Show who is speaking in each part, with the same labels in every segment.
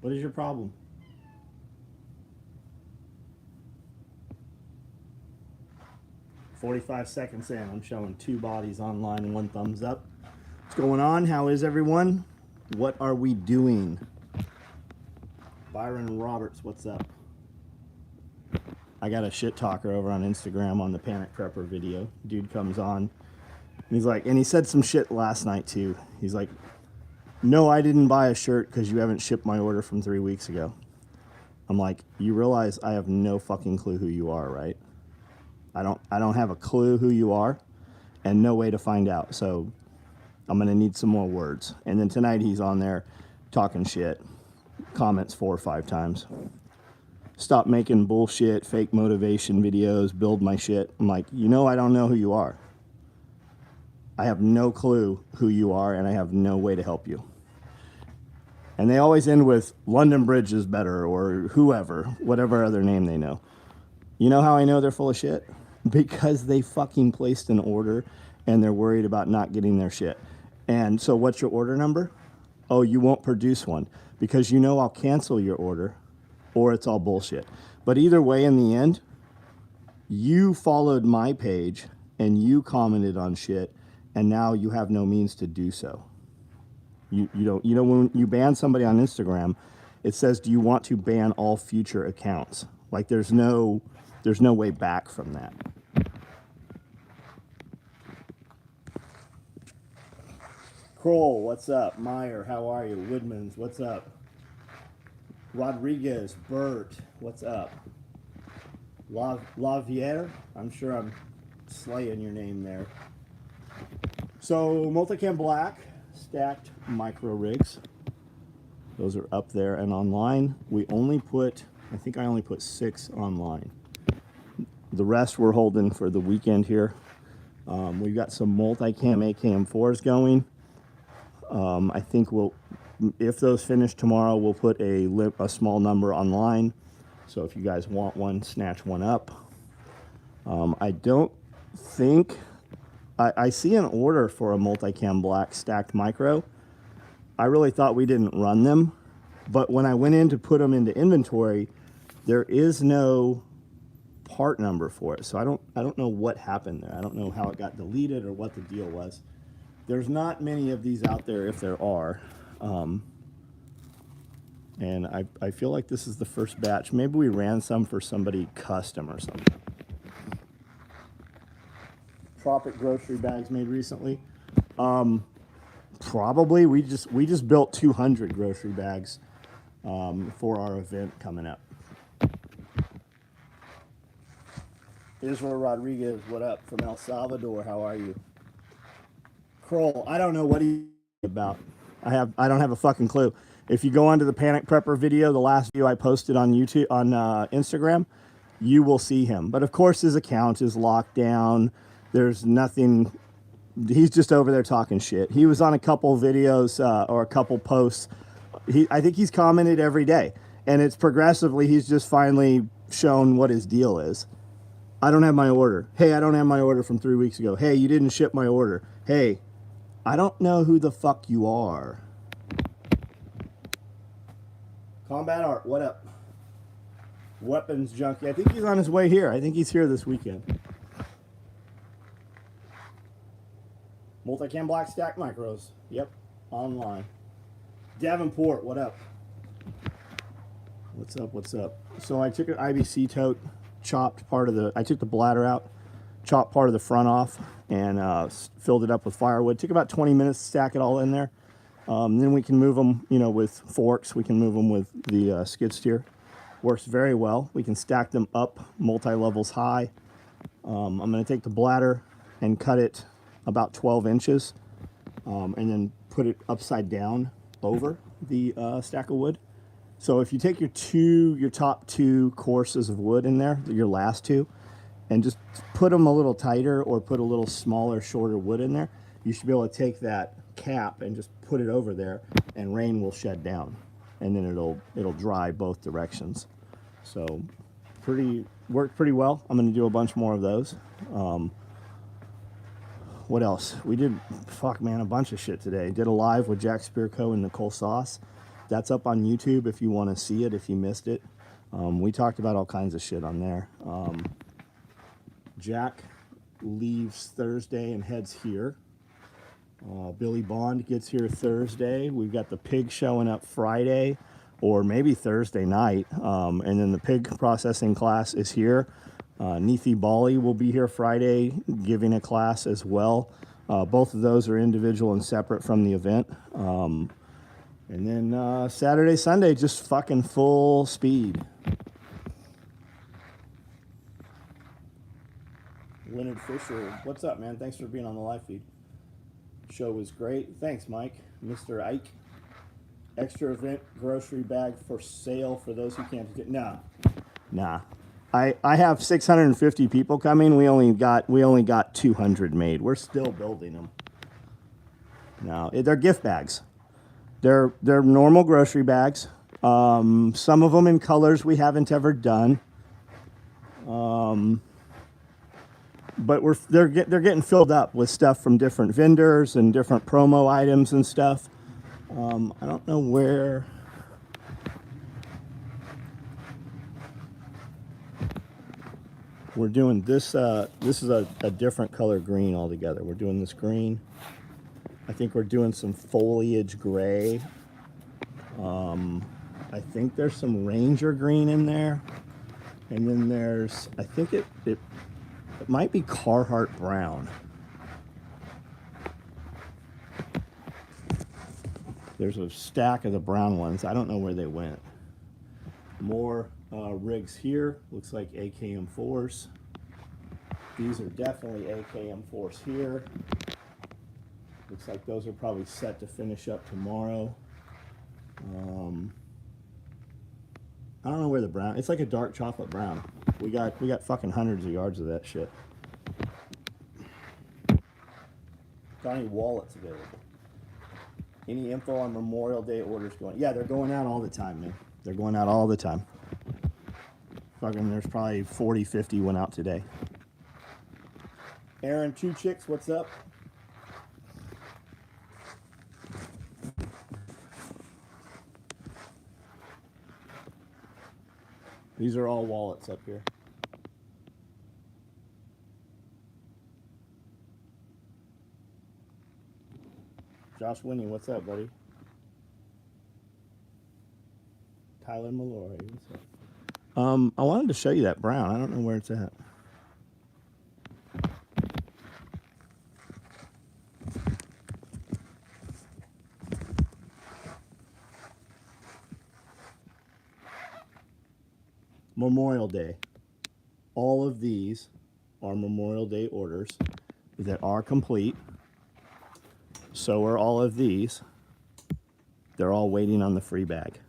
Speaker 1: What is your problem? "45 seconds in, I'm showing 2 bodies online and 1 thumbs up. What's going on? How is everyone? What are we doing? Byron Roberts, what's up? I got a shit talker over on Instagram on the Panic Prepper video. Dude comes on. And he's like, and he said some shit last night too. He's like, "No, I didn't buy a shirt because you haven't shipped my order from 3 weeks ago." I'm like, you realize I have no fucking clue who you are, right? I don't have a clue who you are and no way to find out. So I'm going to need some more words. And then tonight he's on there talking shit. Comments 4 or 5 times. "Stop making bullshit, fake motivation videos, build my shit." I'm like, I don't know who you are. I have no clue who you are and I have no way to help you. And they always end with "London Bridge is better" or whoever, whatever other name they know. You know how I know they're full of shit? Because they fucking placed an order and they're worried about not getting their shit. And so what's your order number? Oh, you won't produce one because I'll cancel your order or it's all bullshit. But either way, in the end, you followed my page and you commented on shit and now you have no means to do so. You don't, when you ban somebody on Instagram, it says, "Do you want to ban all future accounts?" Like there's no way back from that. Kroll, what's up? Meyer, how are you? Woodmans, what's up? Rodriguez, Bert, what's up? Lavier, I'm sure I'm slaying your name there. So Multicam Black, stacked micro rigs. Those are up there and online. I only put 6 online. The rest we're holding for the weekend here. We've got some multicam AKM4s going. I think if those finish tomorrow, we'll put a small number online. So if you guys want one, snatch one up. I don't think, I see an order for a Multicam Black stacked micro. I really thought we didn't run them, but when I went in to put them into inventory, there is no part number for it. So I don't know what happened there. I don't know how it got deleted or what the deal was. There's not many of these out there if there are. And I feel like this is the first batch. Maybe we ran some for somebody custom or something. Tropic grocery bags made recently. Probably we just built 200 grocery bags for our event coming up. Israel Rodriguez, what up from El Salvador? How are you? Kroll, I don't know what he's about. I don't have a fucking clue. If you go onto the Panic Prepper video, the last video I posted on YouTube on Instagram, you will see him. But of course, his account is locked down. There's nothing. He's just over there talking shit. He was on a couple videos or a couple posts. I think he's commented every day, and it's progressively. He's just finally shown what his deal is. "I don't have my order." "Hey, I don't have my order from 3 weeks ago." "Hey, you didn't ship my order." "Hey, I don't know who the fuck you are." Combat Art, what up? Weapons Junkie. I think he's on his way here. I think he's here this weekend. Multicam Black stack micros. Yep, online. Davenport, what up? What's up? What's up? So I took an IBC tote, I took the bladder out, chopped part of the front off, and filled it up with firewood. Took about 20 minutes to stack it all in there. Then we can move them, with forks. We can move them with the skid steer. Works very well. We can stack them up multi-levels high. I'm going to take the bladder and cut it about 12 inches and then put it upside down over the stack of wood. So if you take your top 2 courses of wood in there, your last 2, and just put them a little tighter or put a little smaller, shorter wood in there, you should be able to take that cap and just put it over there, and rain will shed down, and then it'll dry both directions. So worked pretty well. I'm going to do a bunch more of those. What else? We did, a bunch of shit today. Did a live with Jack Spirko and Nicole Sauce. That's up on YouTube if you want to see it, if you missed it. We talked about all kinds of shit on there. Jack leaves Thursday and heads here. Billy Bond gets here Thursday. We've got the pig showing up Friday or maybe Thursday night. And then the pig processing class is here. Neethi Bali will be here Friday giving a class as well. Both of those are individual and separate from the event. And then Saturday, Sunday, just fucking full speed. Leonard Fisher, what's up, man? Thanks for being on the live feed. Show was great. Thanks, Mike. Mr. Ike. Extra event grocery bag for sale for those who can't get. Nah. I have 650 people coming. We only got 200 made. We're still building them. No, they're gift bags. They're normal grocery bags. Some of them in colors we haven't ever done. But they're getting filled up with stuff from different vendors and different promo items and stuff. I don't know where. We're doing this. This is a different color green altogether. We're doing this green. I think we're doing some foliage gray. I think there's some Ranger green in there, and then there's, I think it might be Carhartt brown. There's a stack of the brown ones. I don't know where they went. More rigs here. Looks like AKM4s. These are definitely AKM4s here. Looks like those are probably set to finish up tomorrow. I don't know where the brown. It's like a dark chocolate brown. We got fucking hundreds of yards of that shit. Got any wallets available? Any info on Memorial Day orders going? Yeah, they're going out all the time, man. They're going out all the time. Fucking, there's probably 40, 50 went out today. Aaron, Two Chicks, what's up? These are all wallets up here. Josh Winnie, what's up, buddy? Tyler Malloy, what's up? I wanted to show you that brown. I don't know where it's at. Memorial Day. All of these are Memorial Day orders that are complete. So are all of these. They're all waiting on the free bag.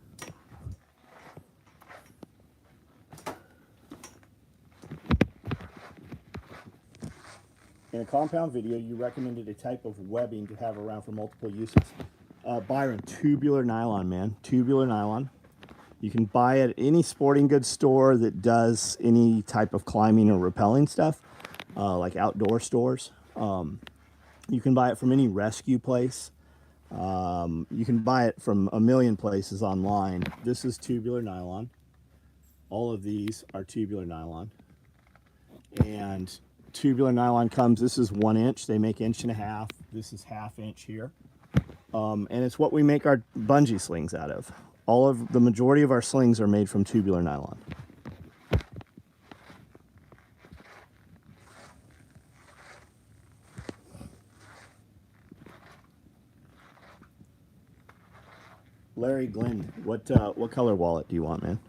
Speaker 1: In a compound video, you recommended a type of webbing to have around for multiple uses. Byron, tubular nylon, man. Tubular nylon. You can buy it at any sporting goods store that does any type of climbing or rappelling stuff, like outdoor stores. You can buy it from any rescue place. You can buy it from a million places online. This is tubular nylon. All of these are tubular nylon. And tubular nylon comes, this is 1 inch. They make 1.5 inches. This is 1/2 inch here. And it's what we make our bungee slings out of. The majority of our slings are made from tubular nylon. Larry Glenn, what color wallet do you want, man?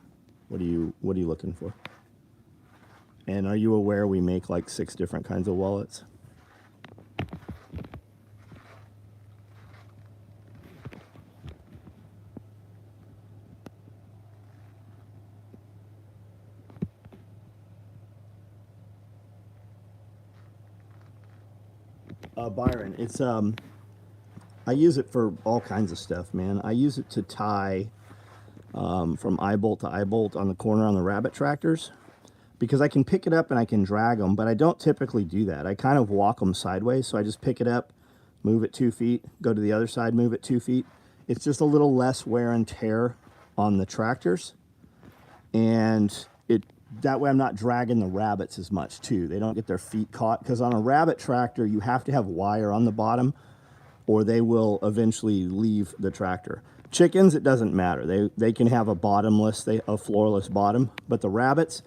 Speaker 1: What are you looking for? And are you aware we make like 6 different kinds of wallets? Byron, it's I use it for all kinds of stuff, man. I use it to tie from eye bolt to eye bolt on the corner on the rabbit tractors, because I can pick it up and I can drag them, but I don't typically do that. I kind of walk them sideways, so I just pick it up, move it 2 feet, go to the other side, move it 2 feet, It's just a little less wear and tear on the tractors. And that way I'm not dragging the rabbits as much too. They don't get their feet caught, because on a rabbit tractor, you have to have wire on the bottom or they will eventually leave the tractor. Chickens, it doesn't matter. They can have a bottomless, a floorless bottom, but the rabbits,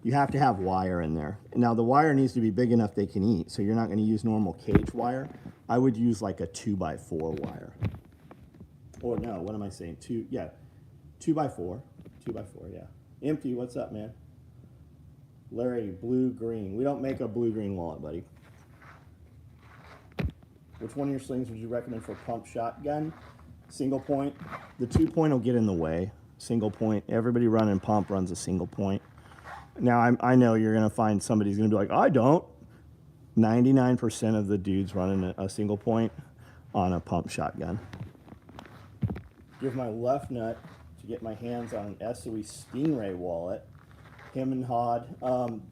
Speaker 1: you have to have wire in there. Now the wire needs to be big enough they can eat, so you're not gonna use normal cage wire. I would use like a 2x4 wire. Or no, what am I saying? 2x4, yeah. Empty, what's up, man? Larry, blue, green. We don't make a blue, green wallet, buddy. Which one of your slings would you recommend for pump shotgun? Single point. The 2-point will get in the way. Single point. Everybody running pump runs a single point. Now, I know you're going to find somebody's going to be like, I don't. 99% of the dudes running a single point on a pump shotgun. Give my left nut to get my hands on an SOE Stingray wallet. Him and Hod,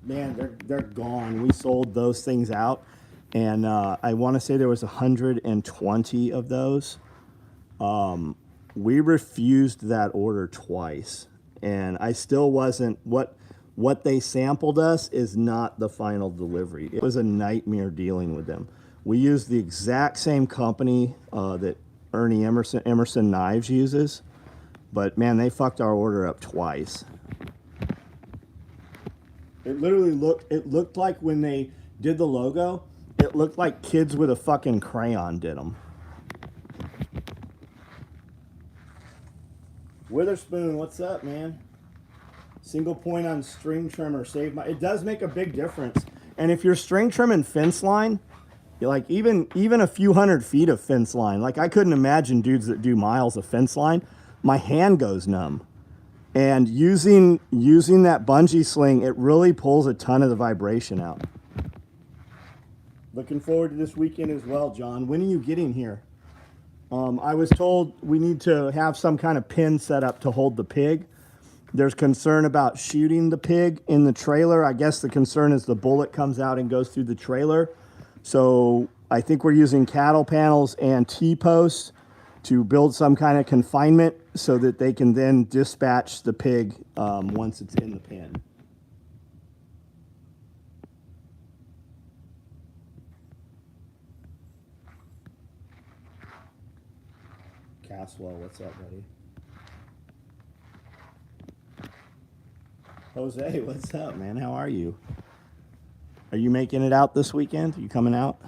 Speaker 1: man, they're gone. We sold those things out, and I want to say there was 120 of those. We refused that order twice, and I still wasn't, what they sampled us is not the final delivery. It was a nightmare dealing with them. We used the exact same company that Ernie Emerson Knives uses, but man, they fucked our order up twice. It literally looked like when they did the logo, it looked like kids with a fucking crayon did them. Witherspoon, what's up, man? Single point on string trimmer, it does make a big difference. And if you're string trimming fence line, you're like even a few hundred feet of fence line, like I couldn't imagine dudes that do miles of fence line, my hand goes numb. And using that bungee sling, it really pulls a ton of the vibration out. Looking forward to this weekend as well, John. When are you getting here? I was told we need to have some kind of pin set up to hold the pig. There's concern about shooting the pig in the trailer. I guess the concern is the bullet comes out and goes through the trailer. So I think we're using cattle panels and T-posts to build some kind of confinement so that they can then dispatch the pig once it's in the pen. Caswell, what's up, buddy? Jose, what's up, man? How are you? Are you making it out this weekend? Are you coming out?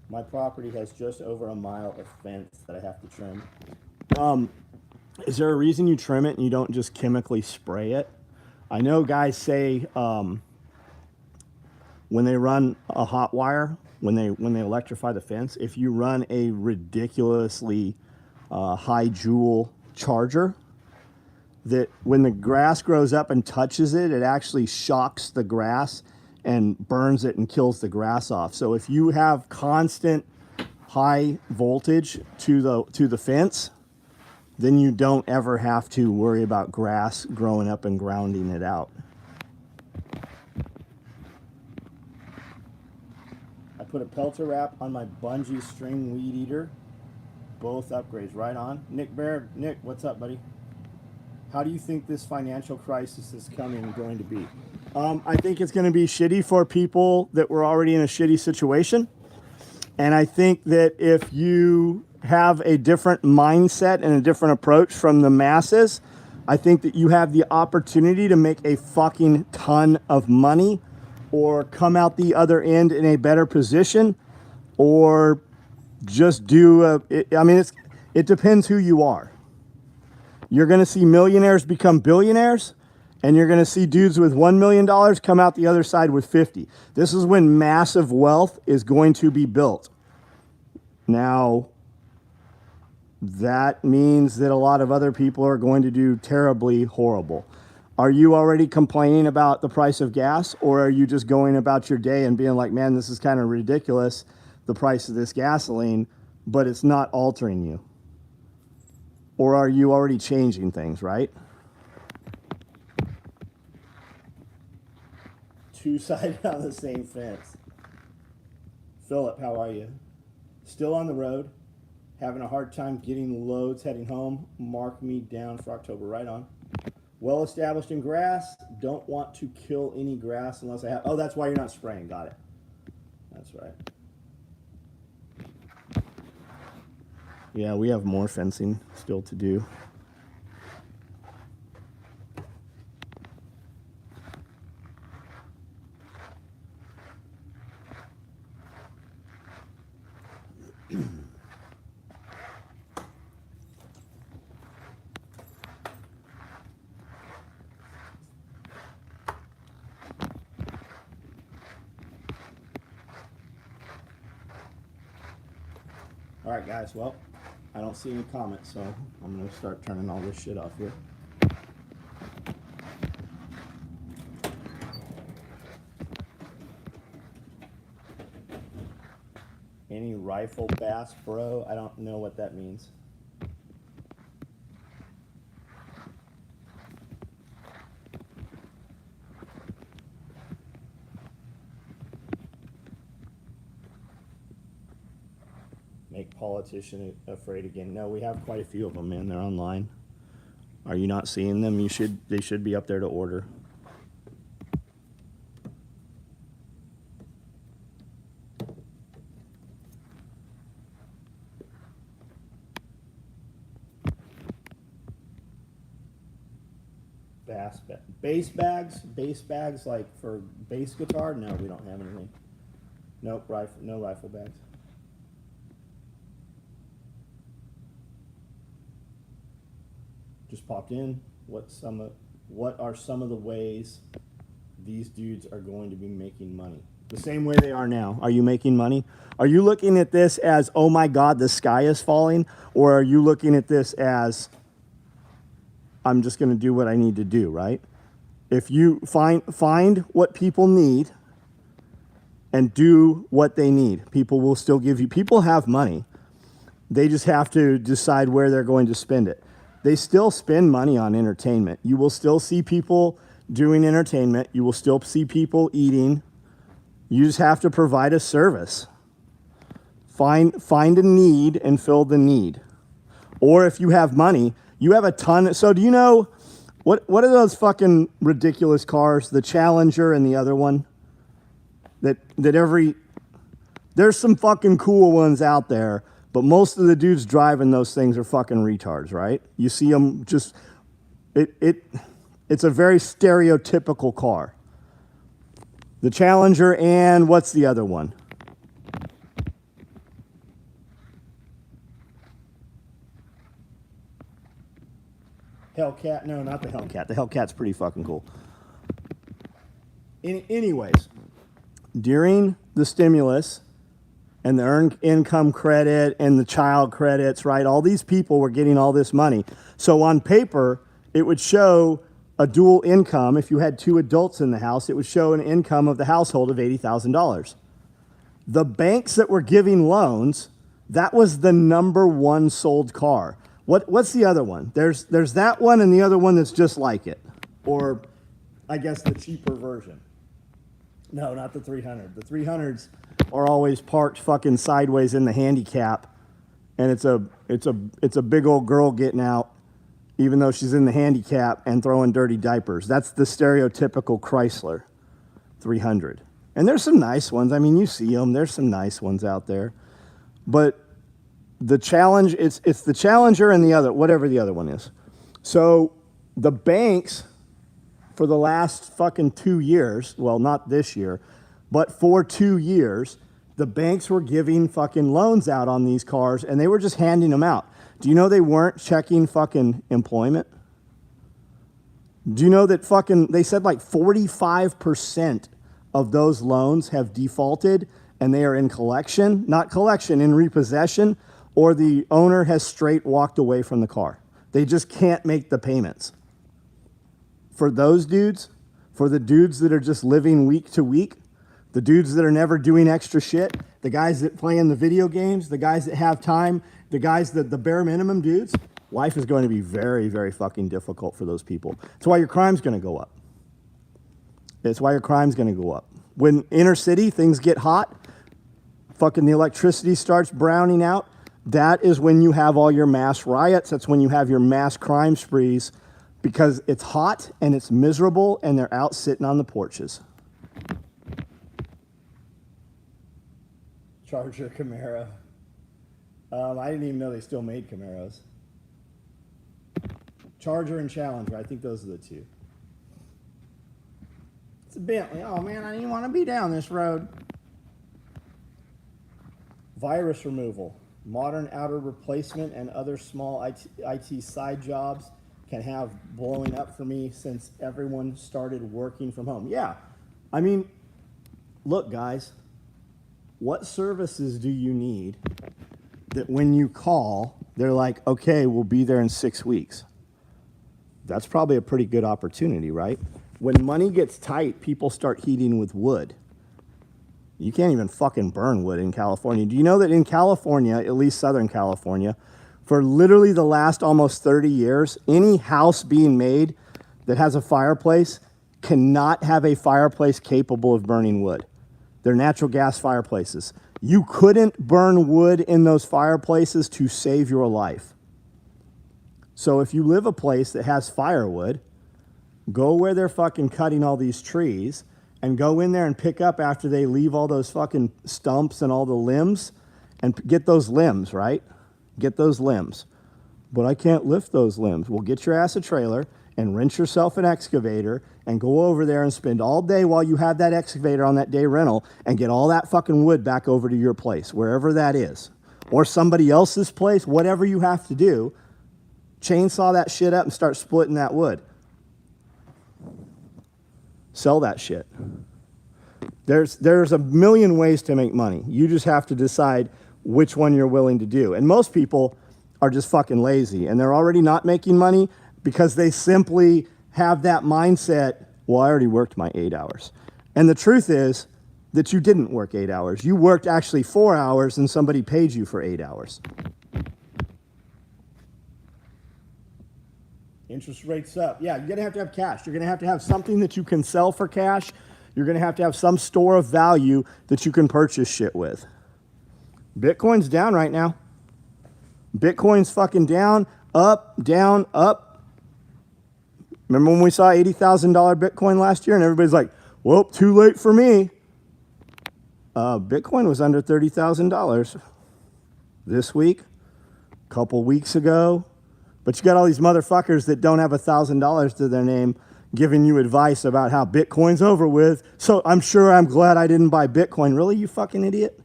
Speaker 1: My property has just over a mile of fence that I have to trim. Is there a reason you trim it and you don't just chemically spray it? I know guys say when they run a hot wire, when they electrify the fence, if you run a ridiculously high joule charger, that when the grass grows up and touches it, it actually shocks the grass and burns it and kills the grass off. So if you have constant high voltage to the fence, then you don't ever have to worry about grass growing up and grounding it out. I put a pelter wrap on my bungee string weed eater. Both upgrades, right on. Nick Baird, Nick, what's up, buddy? How do you think this financial crisis is going to be? I think it's going to be shitty for people that were already in a shitty situation. And I think that if you have a different mindset and a different approach from the masses, I think that you have the opportunity to make a fucking ton of money or come out the other end in a better position, or just do it depends who you are. You're going to see millionaires become billionaires, and you're going to see dudes with $1 million come out the other side with 50. This is when massive wealth is going to be built. Now, that means that a lot of other people are going to do terribly horrible. Are you already complaining about the price of gas, or are you just going about your day and being like, man, this is kind of ridiculous, the price of this gasoline, but it's not altering you? Or are you already changing things, right? Two-sided on the same fence. Philip, how are you? Still on the road, having a hard time getting loads heading home. Mark me down for October. Right on. Well established in grass. Don't want to kill any grass unless I have. Oh, that's why you're not spraying. Got it. That's right. Yeah, we have more fencing still to do. All right, guys. Well, I don't see any comments, so I'm going to start turning all this shit off here. Any rifle bass, bro? I don't know what that means. Make politician afraid again. No, we have quite a few of them, man. They're online. Are you not seeing them? They should be up there to order. Bass bags like for bass guitar. No, we don't have anything. Nope, no rifle bags. Just popped in. What are some of the ways these dudes are going to be making money? The same way they are now. Are you making money? Are you looking at this as, oh my God, the sky is falling? Or are you looking at this as, I'm just going to do what I need to do, right? If you find what people need and do what they need, people will still give you. People have money. They just have to decide where they're going to spend it. They still spend money on entertainment. You will still see people doing entertainment. You will still see people eating. You just have to provide a service. Find a need and fill the need. Or if you have money, you have a ton. So do you know, what are those fucking ridiculous cars? The Challenger and the other one? There's some fucking cool ones out there. But most of the dudes driving those things are fucking retards, right? You see them just, it's a very stereotypical car. The Challenger and what's the other one? Hellcat? No, not the Hellcat. The Hellcat's pretty fucking cool. Anyways, during the stimulus, and the earned income credit and the child credits, right? All these people were getting all this money. So on paper, it would show a dual income. If you had two adults in the house, it would show an income of the household of $80,000. The banks that were giving loans, that was the number one sold car. What's the other one? There's that one and the other one that's just like it. Or I guess the cheaper version. No, not the 300. The 300s are always parked fucking sideways in the handicap, and it's a big old girl getting out, even though she's in the handicap and throwing dirty diapers. That's the stereotypical Chrysler 300. And there's some nice ones. I mean, you see them. There's some nice ones out there, but the challenge it's the Challenger and the other, whatever the other one is. So the banks, for the last fucking 2 years, well, not this year, but for 2 years, the banks were giving fucking loans out on these cars, and they were just handing them out. Do you know they weren't checking fucking employment? Do you know that they said like 45% of those loans have defaulted, and they are in collection, not collection, in repossession, or the owner has straight walked away from the car. They just can't make the payments. For those dudes, for the dudes that are just living week to week, the dudes that are never doing extra shit, the guys that play in the video games, the guys that have time, the guys that the bare minimum dudes, life is going to be very, very fucking difficult for those people. That's why your crime's going to go up. It's why your crime's going to go up. When inner city things get hot, fucking the electricity starts browning out, that is when you have all your mass riots. That's when you have your mass crime sprees, because it's hot and it's miserable and they're out sitting on the porches. Charger Camaro. I didn't even know they still made Camaros. Charger and Challenger, I think those are the two. It's a Bentley. Oh man, I didn't want to be down this road. Virus removal. Modern outer replacement and other small IT side jobs can have blowing up for me since everyone started working from home. Yeah, I mean, look guys, what services do you need that when you call, they're like, okay, we'll be there in 6 weeks? That's probably a pretty good opportunity, right? When money gets tight, people start heating with wood. You can't even fucking burn wood in California. Do you know that in California, at least Southern California, for literally the last almost 30 years, any house being made that has a fireplace cannot have a fireplace capable of burning wood. They're natural gas fireplaces. You couldn't burn wood in those fireplaces to save your life. So if you live a place that has firewood, go where they're fucking cutting all these trees and go in there and pick up after they leave all those fucking stumps and all the limbs and get those limbs, right? Get those limbs. But I can't lift those limbs. Well, get your ass a trailer and rent yourself an excavator and go over there and spend all day while you have that excavator on that day rental and get all that fucking wood back over to your place, wherever that is. Or somebody else's place, whatever you have to do. Chainsaw that shit up and start splitting that wood. Sell that shit. There's a million ways to make money. You just have to decide which one you're willing to do. And most people are just fucking lazy and they're already not making money because they simply have that mindset, well, I already worked my 8 hours. And the truth is that you didn't work 8 hours. You worked actually 4 hours and somebody paid you for 8 hours. Interest rates up. Yeah, you're going to have cash. You're going to have something that you can sell for cash. You're going to have some store of value that you can purchase shit with. Bitcoin's down right now. Bitcoin's fucking down, up, down, up. Remember when we saw $80,000 Bitcoin last year and everybody's like, well, too late for me. Bitcoin was under $30,000 this week, a couple weeks ago. But you got all these motherfuckers that don't have $1,000 to their name giving you advice about how Bitcoin's over with. So I'm glad I didn't buy Bitcoin. Really, you fucking idiot?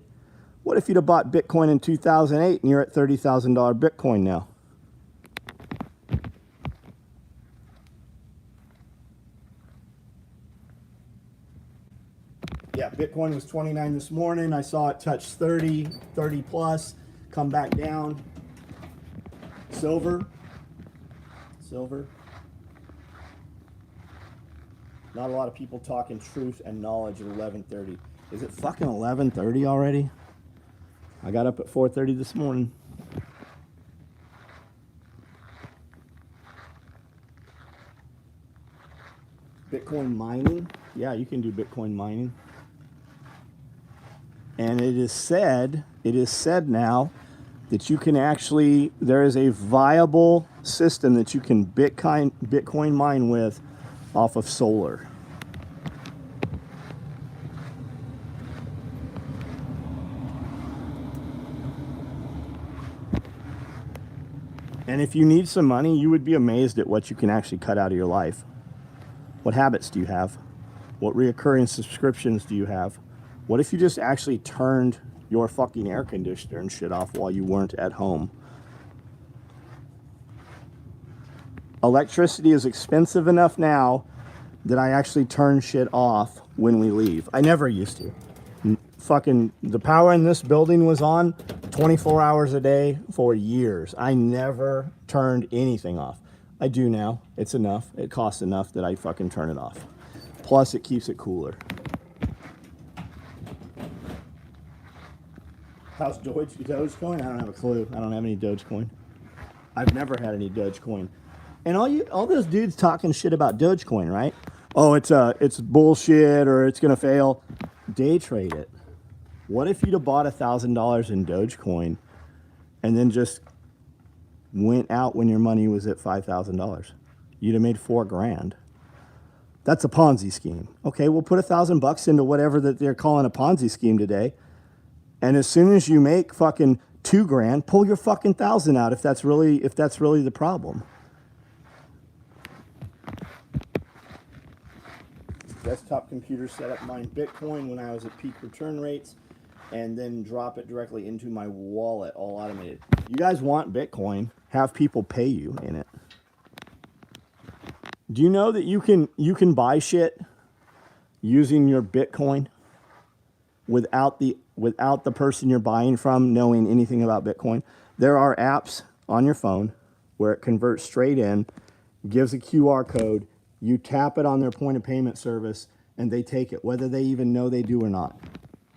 Speaker 1: What if you'd have bought Bitcoin in 2008 and you're at $30,000 Bitcoin now? Yeah, Bitcoin was 29 this morning. I saw it touch 30 plus, come back down. Silver. Not a lot of people talking truth and knowledge at 11:30. Is it fucking 11:30 already? I got up at 4:30 this morning. Bitcoin mining? Yeah, you can do Bitcoin mining. And it is said now that you can actually, there is a viable system that you can Bitcoin mine with off of solar. And if you need some money, you would be amazed at what you can actually cut out of your life. What habits do you have? What reoccurring subscriptions do you have? What if you just actually turned your fucking air conditioner and shit off while you weren't at home? Electricity is expensive enough now that I actually turn shit off when we leave. I never used to. Fucking the power in this building was on 24 hours a day for years. I never turned anything off. I do now. It's enough. It costs enough that I fucking turn it off. Plus it keeps it cooler. How's Dogecoin? I don't have a clue. I don't have any Dogecoin. I've never had any Dogecoin. And all those dudes talking shit about Dogecoin, right? Oh, it's bullshit or it's gonna fail. Day trade it. What if you'd have bought $1,000 in Dogecoin and then just went out when your money was at $5,000? You'd have made $4,000. That's a Ponzi scheme. Okay, we'll put $1,000 into whatever that they're calling a Ponzi scheme today. And as soon as you make fucking $2,000, pull your fucking 1,000 out if that's really the problem. Desktop computer setup mined Bitcoin when I was at peak return rates, and then drop it directly into my wallet, all automated. You guys want Bitcoin? Have people pay you in it. Do you know that you can buy shit using your Bitcoin without the person you're buying from knowing anything about Bitcoin? There are apps on your phone where it converts straight in, gives a QR code, you tap it on their point of payment service, and they take it, whether they even know they do or not.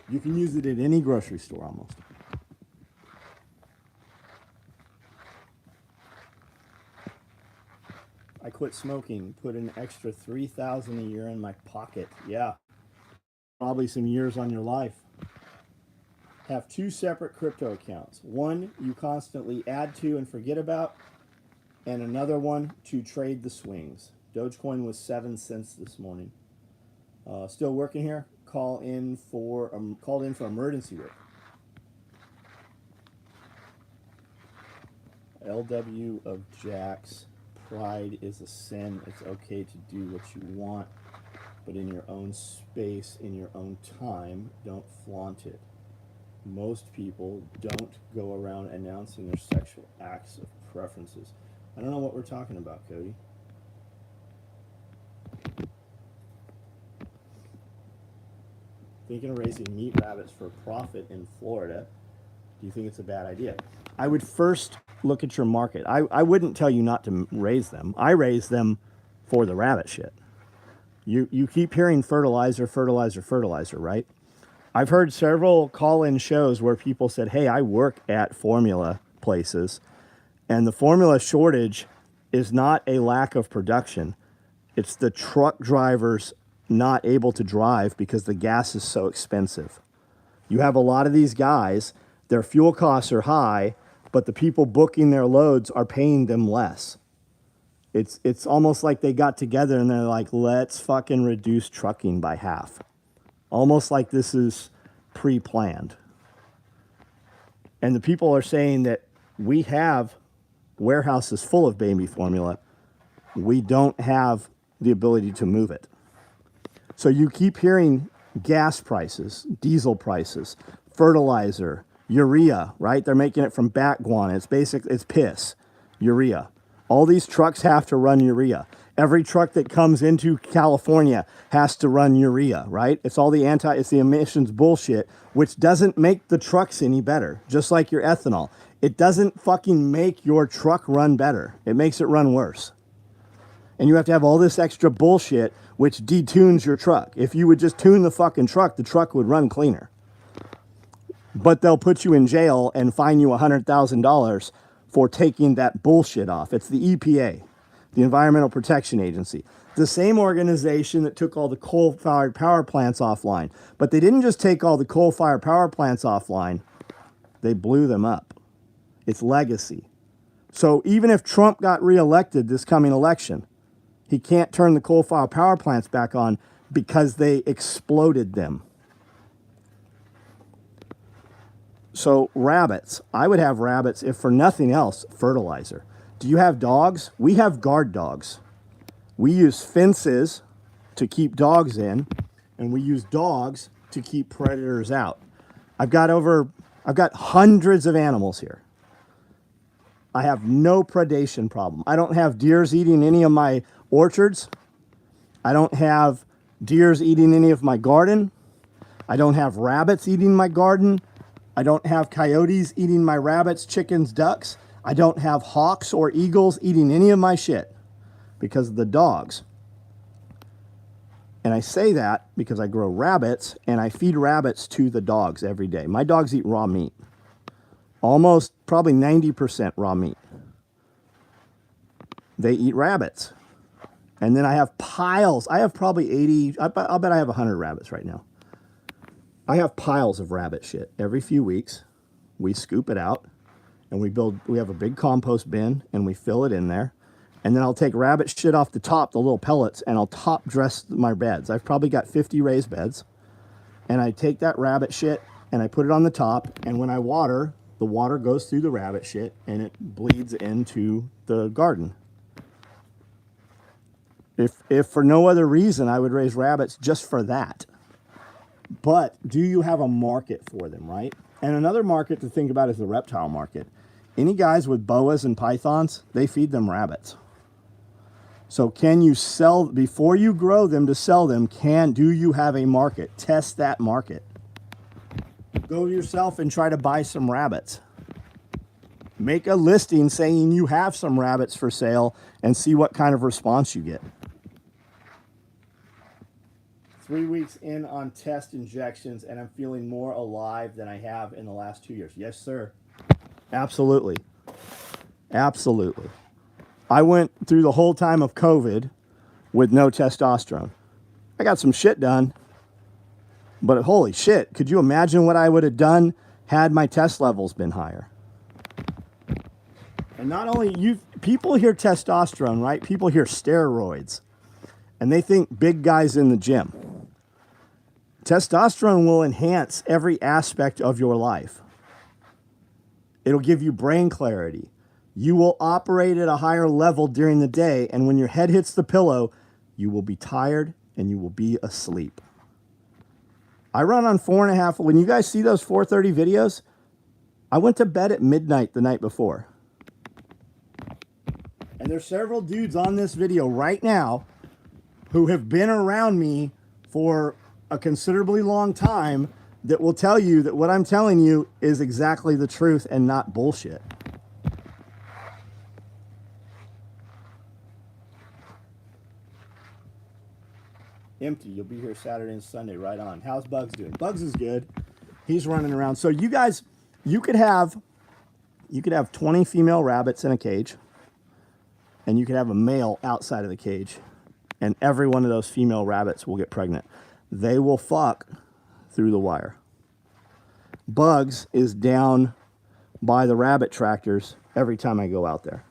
Speaker 1: You can use it at any grocery store almost. I quit smoking, put an extra $3,000 a year in my pocket. Yeah, probably some years on your life. Have 2 separate crypto accounts. One you constantly add to and forget about, and another one to trade the swings. Dogecoin was 7 cents this morning. Still working here. Called in for emergency work. LW of Jacks. Pride is a sin. It's okay to do what you want, but in your own space, in your own time, don't flaunt it. Most people don't go around announcing their sexual acts of preferences. I don't know what we're talking about, Cody. Thinking of raising meat rabbits for profit in Florida. Do you think it's a bad idea? I would first look at your market. I wouldn't tell you not to raise them. I raise them for the rabbit shit. You keep hearing fertilizer, fertilizer, fertilizer, right? I've heard several call-in shows where people said, hey, I work at formula places, and the formula shortage is not a lack of production. It's the truck drivers not able to drive because the gas is so expensive. You have a lot of these guys, their fuel costs are high, but the people booking their loads are paying them less. It's almost like they got together and they're like, let's fucking reduce trucking by half. Almost like this is pre-planned. And the people are saying that we have warehouses full of baby formula. We don't have the ability to move it. So you keep hearing gas prices, diesel prices, fertilizer, urea, right? They're making it from bat guano. It's piss, urea. All these trucks have to run urea. Every truck that comes into California has to run urea, right? It's the emissions bullshit, which doesn't make the trucks any better, just like your ethanol. It doesn't fucking make your truck run better. It makes it run worse. And you have to have all this extra bullshit, which detunes your truck. If you would just tune the fucking truck, the truck would run cleaner. But they'll put you in jail and fine you $100,000 for taking that bullshit off. It's the EPA, the Environmental Protection Agency. The same organization that took all the coal-fired power plants offline. But they didn't just take all the coal-fired power plants offline. They blew them up. It's legacy. So even if Trump got reelected this coming election, he can't turn the coal-fired power plants back on because they exploded them. So rabbits, I would have rabbits if for nothing else, fertilizer. Do you have dogs? We have guard dogs. We use fences to keep dogs in, and we use dogs to keep predators out. I've got hundreds of animals here. I have no predation problem. I don't have deers eating any of my orchards. I don't have deers eating any of my garden. I don't have rabbits eating my garden. I don't have coyotes eating my rabbits, chickens, ducks. I don't have hawks or eagles eating any of my shit because of the dogs. And I say that because I grow rabbits and I feed rabbits to the dogs every day. My dogs eat raw meat. Almost probably 90% raw meat. They eat rabbits. And then I have piles. I have probably 80, I'll bet I have 100 rabbits right now. I have piles of rabbit shit. Every few weeks, we scoop it out and we have a big compost bin and we fill it in there. And then I'll take rabbit shit off the top, the little pellets, and I'll top dress my beds. I've probably got 50 raised beds. And I take that rabbit shit and I put it on the top. And when I water, the water goes through the rabbit shit and it bleeds into the garden. If for no other reason, I would raise rabbits just for that. But do you have a market for them, right? And another market to think about is the reptile market. Any guys with boas and pythons, they feed them rabbits. So can you sell, before you grow them to sell them, do you have a market? Test that market. Go yourself and try to buy some rabbits. Make a listing saying you have some rabbits for sale and see what kind of response you get. 3 weeks in on test injections and I'm feeling more alive than I have in the last 2 years. Yes, sir. Absolutely. Absolutely. I went through the whole time of COVID with no testosterone. I got some shit done, but holy shit, could you imagine what I would have done had my test levels been higher? And not only people hear testosterone, right? People hear steroids, and they think big guys in the gym. Testosterone will enhance every aspect of your life. It'll give you brain clarity. You will operate at a higher level during the day, and when your head hits the pillow, you will be tired and you will be asleep. I run on 4.5. When you guys see those 4:30 videos, I went to bed at midnight the night before. And there's several dudes on this video right now who have been around me for a considerably long time that will tell you that what I'm telling you is exactly the truth and not bullshit. Empty. You'll be here Saturday and Sunday. Right on. How's Bugs doing? Bugs is good. He's running around. So you guys, you could have 20 female rabbits in a cage, and you could have a male outside of the cage, and every one of those female rabbits will get pregnant. They will fuck through the wire. Bugs is down by the rabbit tractors every time I go out there.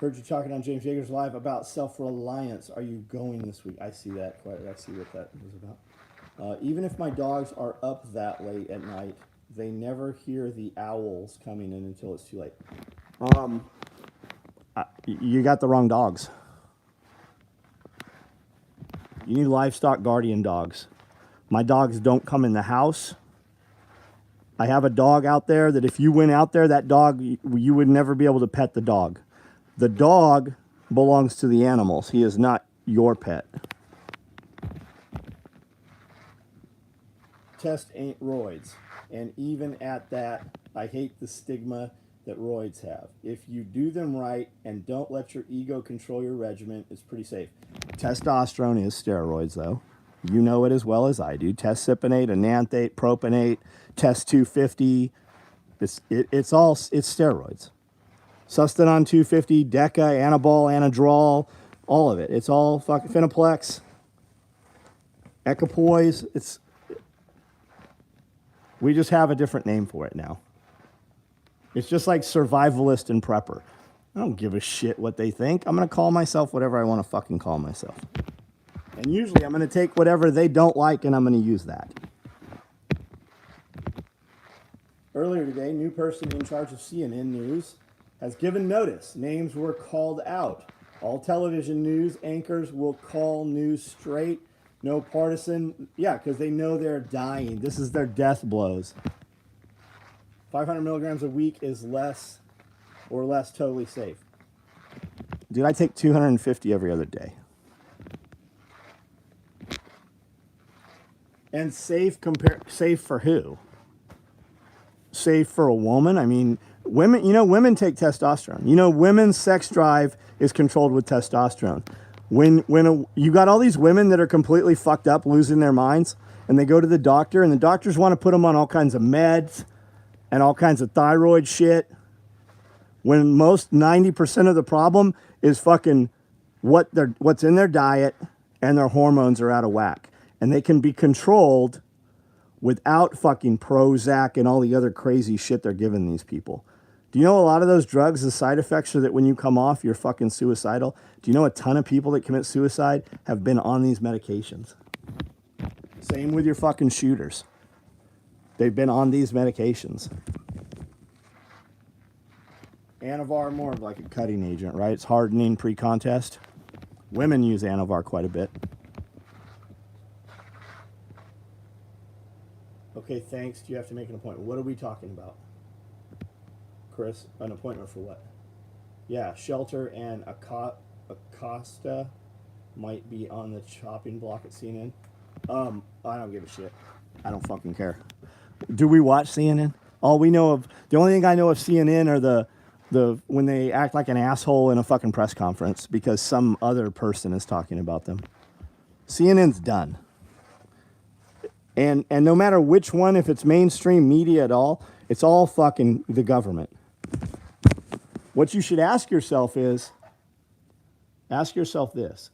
Speaker 1: Heard you talking on James Yeager's Live about self-reliance. Are you going this week? I see that. I see what that was about. Even if my dogs are up that late at night, they never hear the owls coming in until it's too late. You got the wrong dogs. You need livestock guardian dogs. My dogs don't come in the house. I have a dog out there that if you went out there, that dog, you would never be able to pet the dog. The dog belongs to the animals. He is not your pet. Test ain't roids. And even at that, I hate the stigma that roids have. If you do them right and don't let your ego control your regimen, it's pretty safe. Testosterone is steroids, though. You know it as well as I do. Tescipinate, enanthate, propionate, Test 250. It's steroids. Sustanon 250, Deca, Anabol, Anadrol, all of it. It's all fucking Finaplex, Equipoise. We just have a different name for it now. It's just like survivalist and prepper. I don't give a shit what they think. I'm going to call myself whatever I want to fucking call myself. And usually I'm going to take whatever they don't like and I'm going to use that. Earlier today, new person in charge of CNN News has given notice. Names were called out. All television news anchors will call news straight. No partisan. Yeah, because they know they're dying. This is their death blows. 500 milligrams a week is less or less totally safe. Dude, I take 250 every other day. And safe for who? Safe for a woman? I mean, women take testosterone. Women's sex drive is controlled with testosterone. You got all these women that are completely fucked up, losing their minds, and they go to the doctor, and the doctors want to put them on all kinds of meds and all kinds of thyroid shit, when most 90% of the problem is fucking what's in their diet and their hormones are out of whack. And they can be controlled without fucking Prozac and all the other crazy shit they're giving these people. Do you know a lot of those drugs, the side effects are that when you come off, you're fucking suicidal? Do you know a ton of people that commit suicide have been on these medications? Same with your fucking shooters. They've been on these medications. Anavar, more of like a cutting agent, right? It's hardening pre-contest. Women use Anavar quite a bit. Okay, thanks. Do you have to make an appointment? What are we talking about? Chris, an appointment for what? Yeah, Shelter and Acosta might be on the chopping block at CNN. I don't give a shit. I don't fucking care. Do we watch CNN? All we know of, the only thing I know of CNN are the when they act like an asshole in a fucking press conference because some other person is talking about them. CNN's done. And no matter which one, if it's mainstream media at all, it's all fucking the government. What you should ask yourself is, ask yourself this.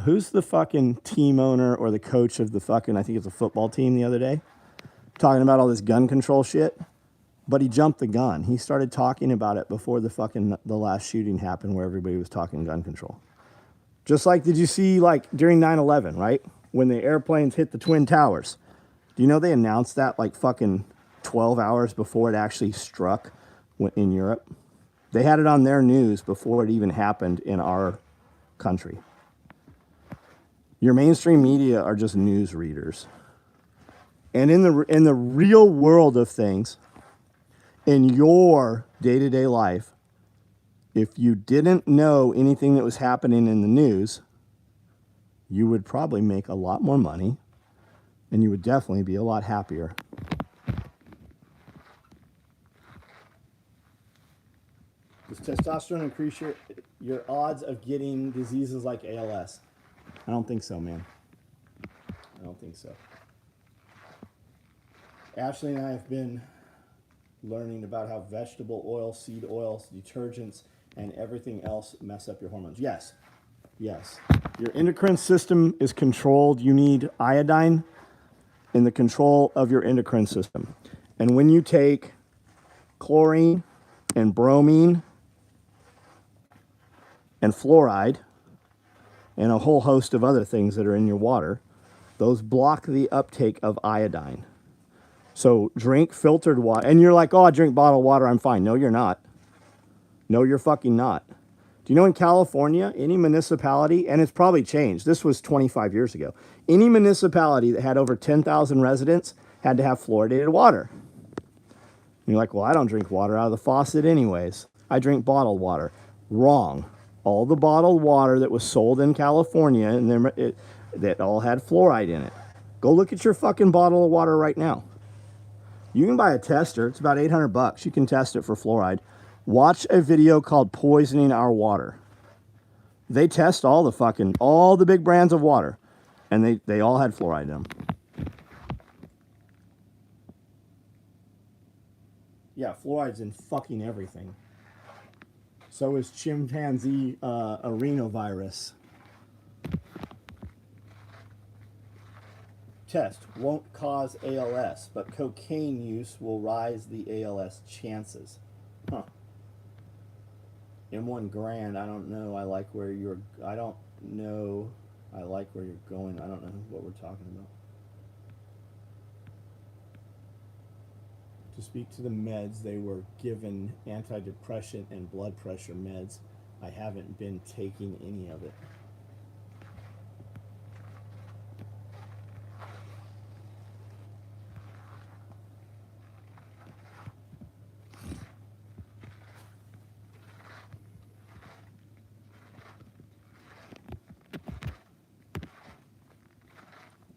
Speaker 1: Who's the fucking team owner or the coach of the fucking, I think it's a football team the other day, talking about all this gun control shit? But he jumped the gun. He started talking about it before the last shooting happened where everybody was talking gun control. Just like, did you see like during 9/11, right? When the airplanes hit the Twin Towers. Do you know they announced that like fucking 12 hours before it actually struck in Europe? They had it on their news before it even happened in our country. Your mainstream media are just news readers. And in the real world of things, in your day-to-day life, if you didn't know anything that was happening in the news, you would probably make a lot more money and you would definitely be a lot happier. Does testosterone increase your odds of getting diseases like ALS? I don't think so, man. I don't think so. Ashley and I have been learning about how vegetable oil, seed oils, detergents, and everything else mess up your hormones. Yes. Yes. Your endocrine system is controlled. You need iodine in the control of your endocrine system. And when you take chlorine and bromine and fluoride and a whole host of other things that are in your water, those block the uptake of iodine. So drink filtered water. And you're like, oh, I drink bottled water, I'm fine. No, you're not. No, you're fucking not. Do you know in California, any municipality, and it's probably changed, this was 25 years ago, any municipality that had over 10,000 residents had to have fluoridated water. And you're like, well, I don't drink water out of the faucet anyways. I drink bottled water. Wrong. All the bottled water that was sold in California, and that all had fluoride in it. Go look at your fucking bottle of water right now. You can buy a tester. It's about $800. You can test it for fluoride. Watch a video called Poisoning Our Water. They test all the big brands of water, and they all had fluoride in them. Yeah, fluoride's in fucking everything. So is chimpanzee arenavirus. Test won't cause ALS, but cocaine use will rise the ALS chances. Huh. M1 Grand, I don't know. I like where you're going. I don't know what we're talking about. To speak to the meds, they were given antidepressant and blood pressure meds. I haven't been taking any of it.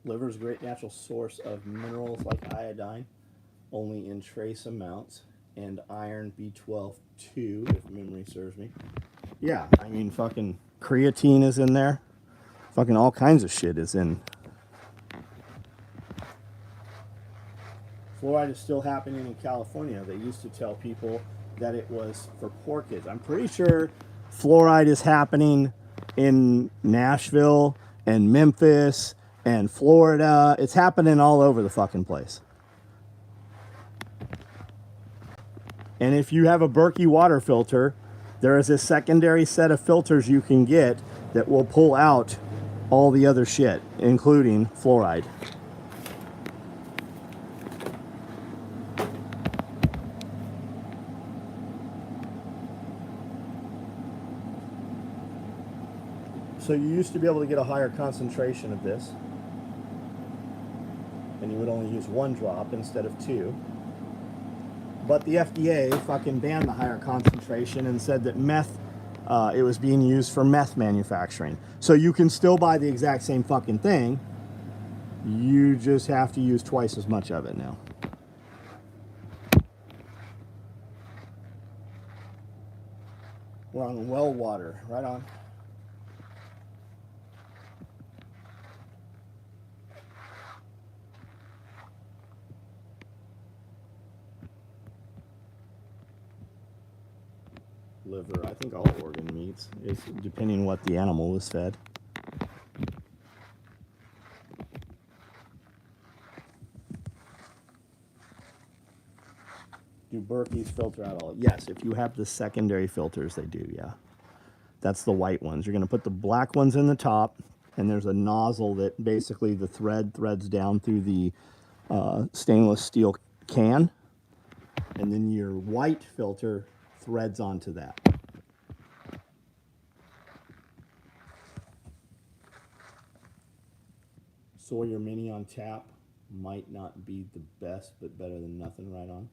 Speaker 1: Liver is a great natural source of minerals like iodine, only in trace amounts, and iron, B12 too, if memory serves me. Yeah, I mean, fucking creatine is in there. Fucking all kinds of shit is in. Fluoride is still happening in California. They used to tell people that it was for poor kids. I'm pretty sure fluoride is happening in Nashville and Memphis and Florida. It's happening all over the fucking place. And if you have a Berkey water filter, there is a secondary set of filters you can get that will pull out all the other shit, including fluoride. So you used to be able to get a higher concentration of this, and you would only use 1 drop instead of 2. But the FDA fucking banned the higher concentration and said that meth, it was being used for meth manufacturing. So you can still buy the exact same fucking thing. You just have to use twice as much of it now. We're on well water, right on. Liver, I think all organ meats, it's depending what the animal was fed. Do Berkeys filter out all? Yes, if you have the secondary filters, they do, yeah. That's the white ones. You're going to put the black ones in the top, and there's a nozzle that basically the thread threads down through the stainless steel can, and then your white filter threads onto that. Sawyer Mini on tap might not be the best, but better than nothing, right on.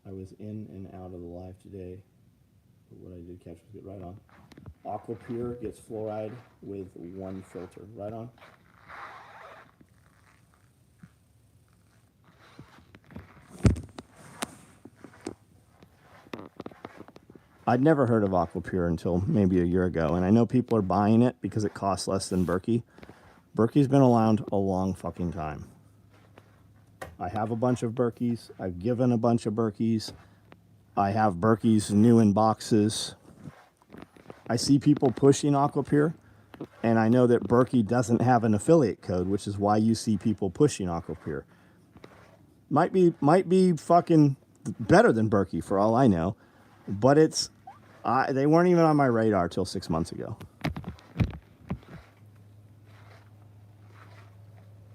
Speaker 1: I was in and out of the live today, but what I did catch was good, right on. Aqua Pure gets fluoride with 1 filter, right on. I'd never heard of Aqua Pure until maybe a year ago, and I know people are buying it because it costs less than Berkey. Berkey's been around a long fucking time. I have a bunch of Berkeys. I've given a bunch of Berkeys. I have Berkeys new in boxes. I see people pushing Aqua Pure, and I know that Berkey doesn't have an affiliate code, which is why you see people pushing Aqua Pure. Might be fucking better than Berkey for all I know, but they weren't even on my radar till 6 months ago.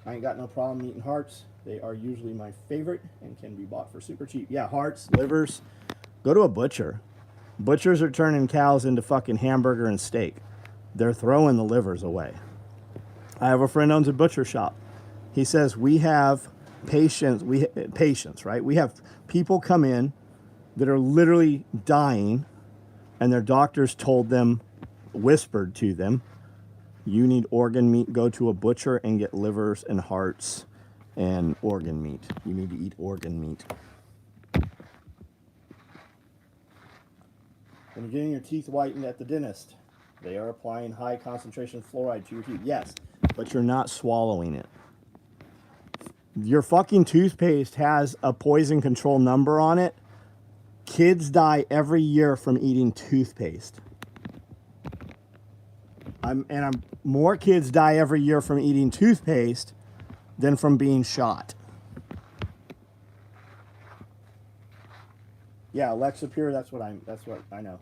Speaker 1: I ain't got no problem eating hearts. They are usually my favorite and can be bought for super cheap. Yeah, hearts, livers. Go to a butcher. Butchers are turning cows into fucking hamburger and steak. They're throwing the livers away. I have a friend who owns a butcher shop. He says we have patients, right? We have people come in that are literally dying, and their doctors told them, whispered to them, you need organ meat, go to a butcher and get livers and hearts and organ meat. You need to eat organ meat. When you're getting your teeth whitened at the dentist, they are applying high concentration fluoride to your teeth. Yes, but you're not swallowing it. Your fucking toothpaste has a poison control number on it. Kids die every year from eating toothpaste. More kids die every year from eating toothpaste than from being shot. Yeah, Lexapure, that's what I know.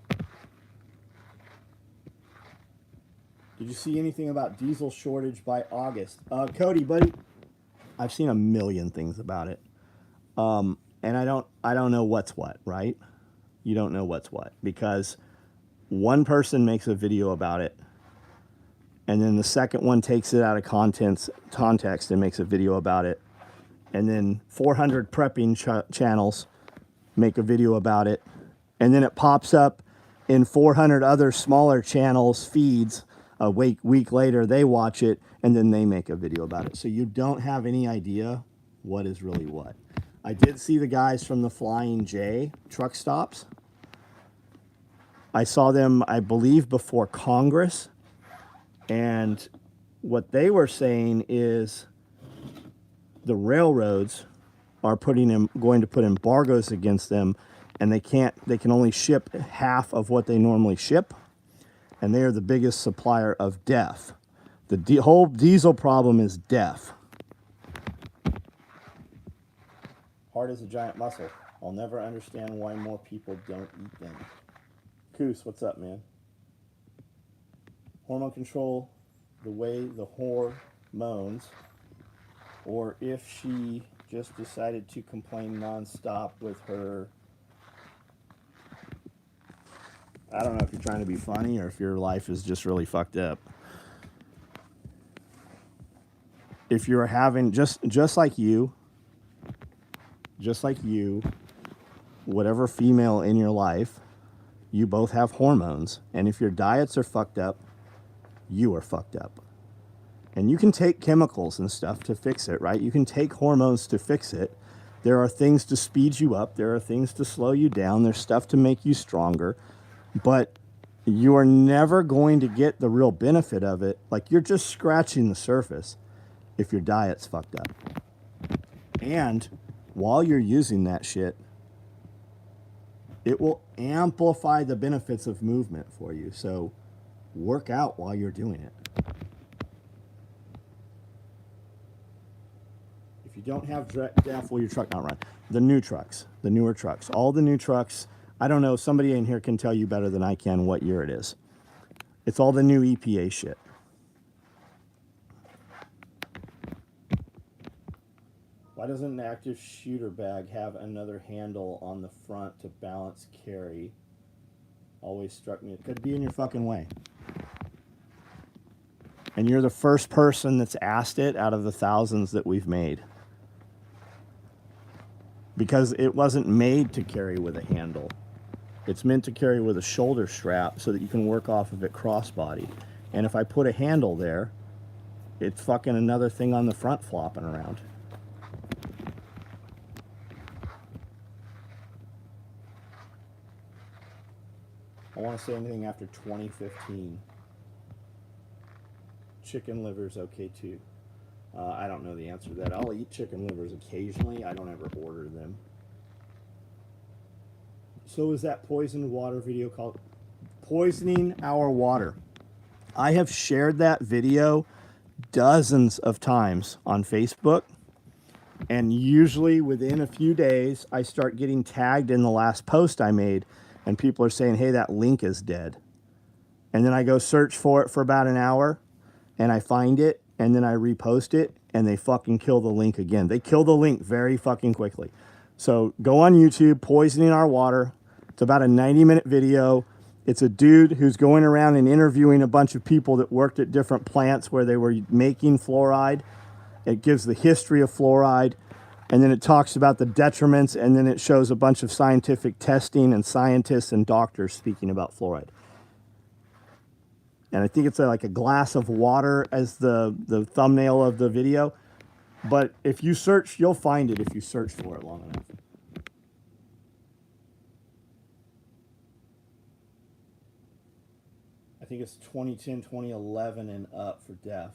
Speaker 1: Did you see anything about diesel shortage by August? Cody, buddy, I've seen a million things about it. And I don't know what's what, right? You don't know what's what, because one person makes a video about it, and then the second one takes it out of context and makes a video about it, and then 400 prepping channels make a video about it, and then it pops up in 400 other smaller channels feeds. A week later they watch it, and then they make a video about it. So you don't have any idea what is really what. I did see the guys from the Flying J truck stops. I saw them, I believe, before Congress, and what they were saying is the railroads are going to put embargoes against them, and they can only ship half of what they normally ship, and they are the biggest supplier of death. The whole diesel problem is death. Heart is a giant muscle. I'll never understand why more people don't eat them. Koos, what's up, man? Hormone control, the way the whore moans, or if she just decided to complain nonstop with her. I don't know if you're trying to be funny or if your life is just really fucked up. If you're having just like you, whatever female in your life, you both have hormones. And if your diets are fucked up, you are fucked up. And you can take chemicals and stuff to fix it, right? You can take hormones to fix it. There are things to speed you up. There are things to slow you down. There's stuff to make you stronger. But you are never going to get the real benefit of it. Like, you're just scratching the surface if your diet's fucked up. And while you're using that shit, it will amplify the benefits of movement for you. So work out while you're doing it. If you don't have DAF, will your truck not run? The newer trucks, all the new trucks. I don't know, somebody in here can tell you better than I can what year it is. It's all the new EPA shit. Why doesn't an active shooter bag have another handle on the front to balance carry? Always struck me. It could be in your fucking way. And you're the first person that's asked it out of the thousands that we've made. Because it wasn't made to carry with a handle. It's meant to carry with a shoulder strap so that you can work off of it crossbody. And if I put a handle there, it's fucking another thing on the front flopping around. I want to say anything after 2015. Chicken liver's okay too. I don't know the answer to that. I'll eat chicken livers occasionally. I don't ever order them. So is that poisoned water video called Poisoning Our Water? I have shared that video dozens of times on Facebook. And usually within a few days, I start getting tagged in the last post I made. And people are saying, hey, that link is dead. And then I go search for it for about an hour. And I find it. And then I repost it. And they fucking kill the link again. They kill the link very fucking quickly. So go on YouTube, Poisoning Our Water. It's about a 90-minute video. It's a dude who's going around and interviewing a bunch of people that worked at different plants where they were making fluoride. It gives the history of fluoride. And then it talks about the detriments. And then it shows a bunch of scientific testing and scientists and doctors speaking about fluoride. And I think it's like a glass of water as the thumbnail of the video. But if you search, you'll find it if you search for it long enough. I think it's 2010, 2011 and up for deaf.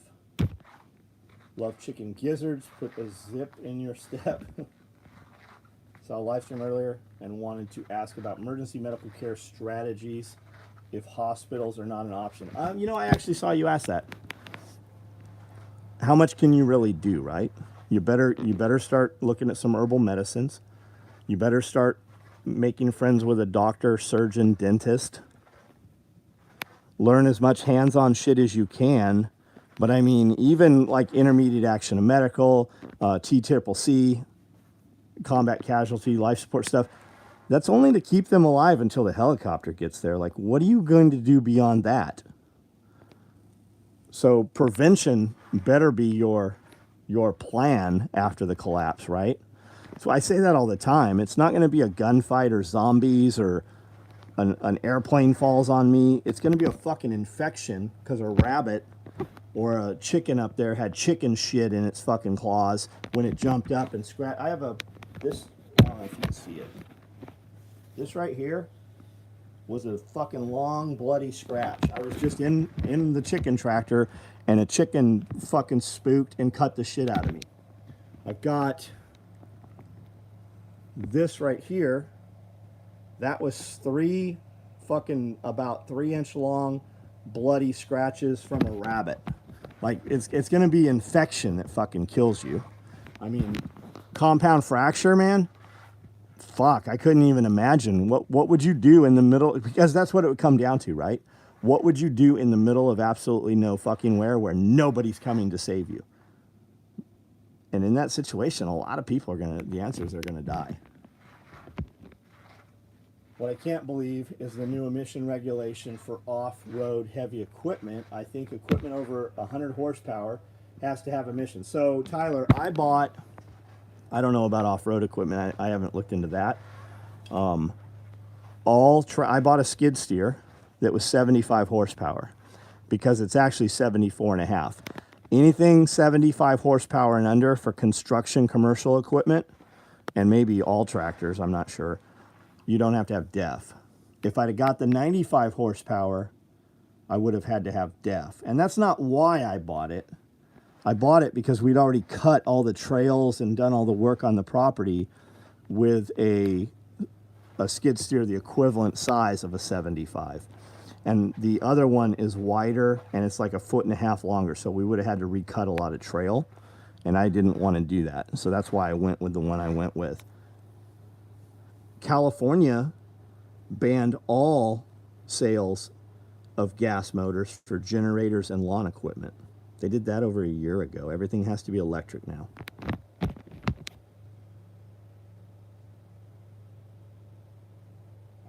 Speaker 1: Love chicken gizzards. Put a zip in your step. Saw a live stream earlier and wanted to ask about emergency medical care strategies if hospitals are not an option. You know, I actually saw you ask that. How much can you really do, right? You better start looking at some herbal medicines. You better start making friends with a doctor, surgeon, dentist. Learn as much hands-on shit as you can. But I mean, even like intermediate action of medical, TCCC, combat casualty, life support stuff, that's only to keep them alive until the helicopter gets there. Like, what are you going to do beyond that? So prevention better be your plan after the collapse, right? So I say that all the time. It's not going to be a gunfight or zombies or an airplane falls on me. It's going to be a fucking infection because a rabbit or a chicken up there had chicken shit in its fucking claws when it jumped up and scratched. I don't know if you can see it. This right here was a fucking long bloody scratch. I was just in the chicken tractor and a chicken fucking spooked and cut the shit out of me. I've got this right here. That was about 3-inch long bloody scratches from a rabbit. Like, it's gonna be infection that fucking kills you. I mean, compound fracture, man. Fuck, I couldn't even imagine. What would you do in the middle? Because that's what it would come down to, right? What would you do in the middle of absolutely no fucking where nobody's coming to save you? And in that situation, a lot of people the answers are gonna die. What I can't believe is the new emission regulation for off-road heavy equipment. I think equipment over 100 horsepower has to have emissions. So, Tyler, I don't know about off-road equipment. I haven't looked into that. I bought a skid steer that was 75 horsepower because it's actually 74 and a half. Anything 75 horsepower and under for construction commercial equipment, and maybe all tractors, I'm not sure, you don't have to have DEF. If I'd have got the 95 horsepower, I would have had to have DEF. And that's not why I bought it. I bought it because we'd already cut all the trails and done all the work on the property with a skid steer the equivalent size of a 75. And the other one is wider, and it's like 1.5 feet longer, so we would have had to recut a lot of trail, and I didn't want to do that. So that's why I went with the one I went with. California banned all sales of gas motors for generators and lawn equipment. They did that over a year ago. Everything has to be electric now.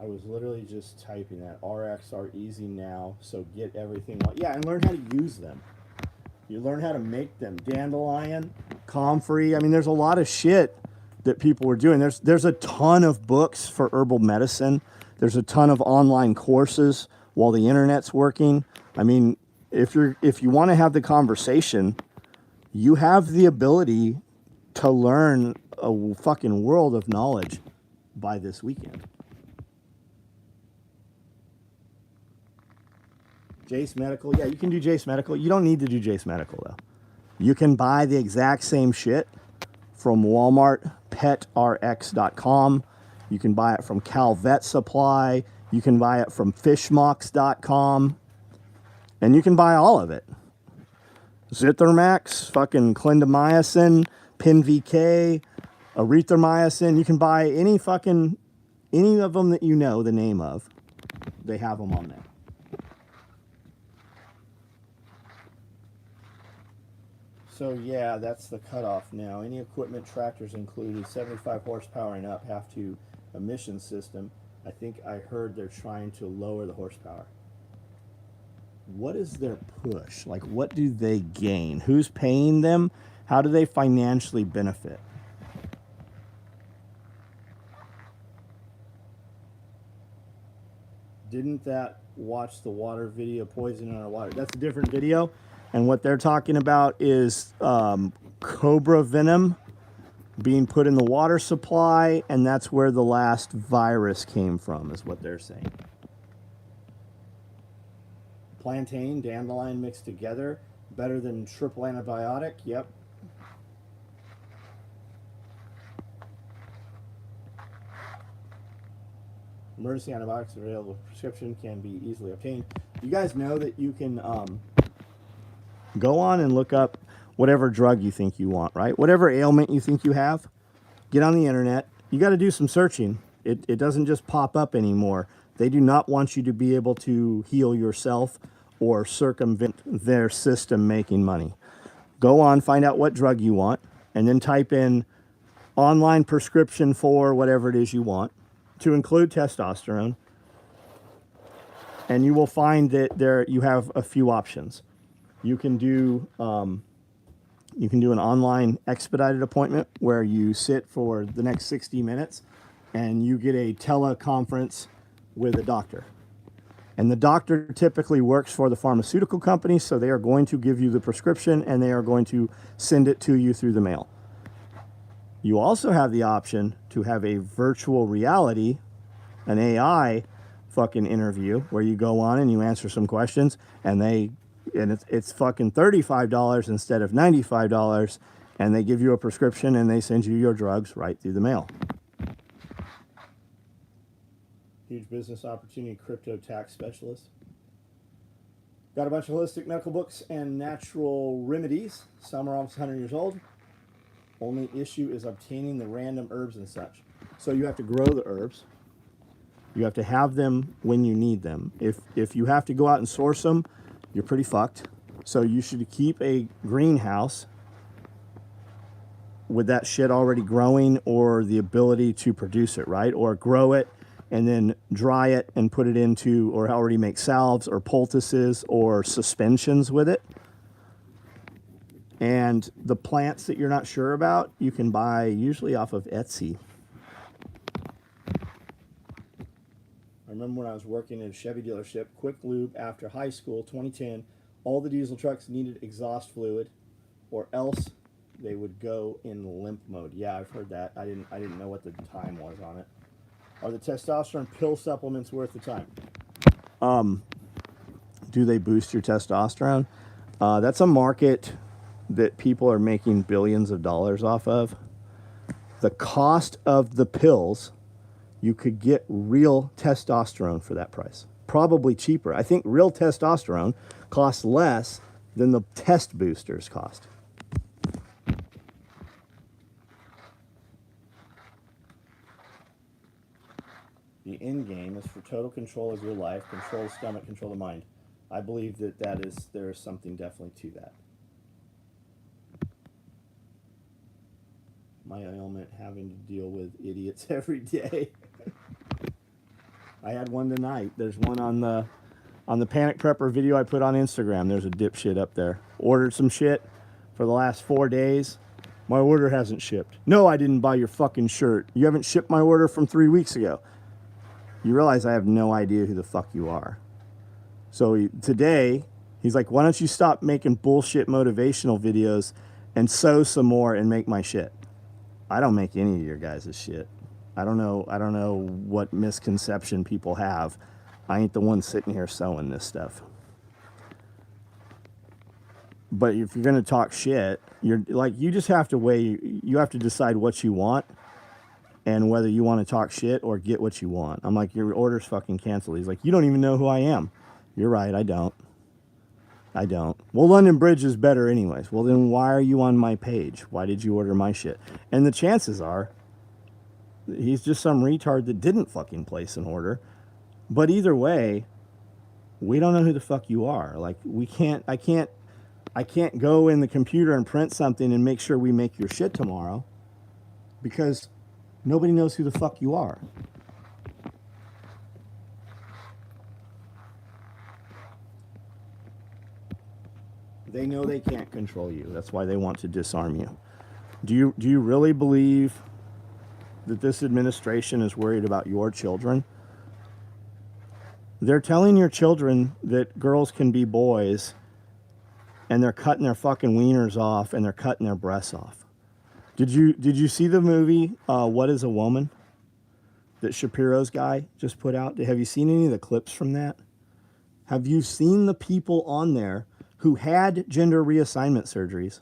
Speaker 1: I was literally just typing that. RX are easy now, so get everything. Yeah, and learn how to use them. You learn how to make them. Dandelion, comfrey. I mean, there's a lot of shit that people were doing. There's a ton of books for herbal medicine. There's a ton of online courses while the internet's working. I mean, if you want to have the conversation, you have the ability to learn a fucking world of knowledge by this weekend. Jace Medical. Yeah, you can do Jace Medical. You don't need to do Jace Medical, though. You can buy the exact same shit from Walmart, petrx.com. You can buy it from Cal Vet Supply. You can buy it from fishmox.com. And you can buy all of it. Zithromax, fucking clindamycin, PinVK, erythromycin. You can buy any of them that you know the name of. They have them on there. So yeah, that's the cutoff now. Any equipment, tractors included, 75 horsepower and up have to emission system. I think I heard they're trying to lower the horsepower. What is their push? Like, what do they gain? Who's paying them? How do they financially benefit? Didn't that watch the water video, poison in our water? That's a different video. And what they're talking about is cobra venom being put in the water supply, and that's where the last virus came from, is what they're saying. Plantain, dandelion mixed together, better than triple antibiotic. Yep. Emergency antibiotics available. Prescription can be easily obtained. You guys know that you can go on and look up whatever drug you think you want, right? Whatever ailment you think you have, get on the internet. You got to do some searching. It doesn't just pop up anymore. They do not want you to be able to heal yourself or circumvent their system making money. Go on, find out what drug you want, and then type in online prescription for whatever it is you want, to include testosterone. And you will find that you have a few options. You can do an online expedited appointment where you sit for the next 60 minutes and you get a teleconference with a doctor. And the doctor typically works for the pharmaceutical company, so they are going to give you the prescription and they are going to send it to you through the mail. You also have the option to have a virtual reality, an AI fucking interview, where you go on and you answer some questions and they and it's fucking $35 instead of $95, and they give you a prescription and they send you your drugs right through the mail. Huge business opportunity, crypto tax specialist. Got a bunch of holistic medical books and natural remedies. Some are almost 100 years old. Only issue is obtaining the random herbs and such. So you have to grow the herbs. You have to have them when you need them. If you have to go out and source them, you're pretty fucked. So you should keep a greenhouse with that shit already growing, or the ability to produce it, right? Or grow it and then dry it and put it into, or already make salves or poultices or suspensions with it. And the plants that you're not sure about, you can buy usually off of Etsy. I remember when I was working at a Chevy dealership, quick lube after high school, 2010, all the diesel trucks needed exhaust fluid, or else they would go in limp mode. Yeah, I've heard that. I didn't know what the time was on it. Are the testosterone pill supplements worth the time? Do they boost your testosterone? That's a market that people are making billions of dollars off of. The cost of the pills, you could get real testosterone for that price. Probably cheaper. I think real testosterone costs less than the test boosters cost. The end game is for total control of your life, control the stomach, control the mind. I believe that there is something definitely to that. My ailment, having to deal with idiots every day. I had one tonight. There's one on the Panic Prepper video I put on Instagram. There's a dipshit up there. Ordered some shit for the last 4 days. My order hasn't shipped. No, I didn't buy your fucking shirt. You haven't shipped my order from 3 weeks ago. You realize I have no idea who the fuck you are. So today, he's like, why don't you stop making bullshit motivational videos and sew some more and make my shit? I don't make any of your guys' shit. I don't know what misconception people have. I ain't the one sitting here sewing this stuff. But if you're gonna talk shit, you just have to you have to decide what you want and whether you want to talk shit or get what you want. I'm like, your order's fucking canceled. He's like, you don't even know who I am. You're right, I don't. Well, London Bridge is better anyways. Well, then why are you on my page? Why did you order my shit? And the chances are, he's just some retard that didn't fucking place an order. But either way, we don't know who the fuck you are. Like, I can't go in the computer and print something and make sure we make your shit tomorrow, because nobody knows who the fuck you are. They know they can't control you. That's why they want to disarm you. Do you really believe that this administration is worried about your children? They're telling your children that girls can be boys, and they're cutting their fucking wieners off and they're cutting their breasts off. Did you see the movie What is a Woman that Shapiro's guy just put out? Have you seen any of the clips from that? Have you seen the people on there who had gender reassignment surgeries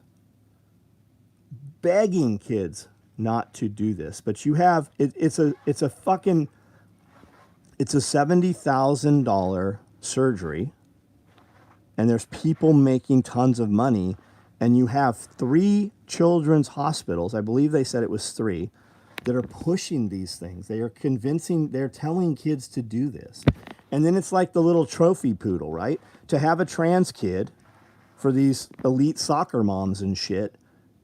Speaker 1: begging kids not to do this? But you have it's a $70,000 surgery, and there's people making tons of money, and you have 3 children's hospitals, I believe they said it was 3, that are pushing these things. They're telling kids to do this. And then it's like the little trophy poodle, right? To have a trans kid for these elite soccer moms and shit,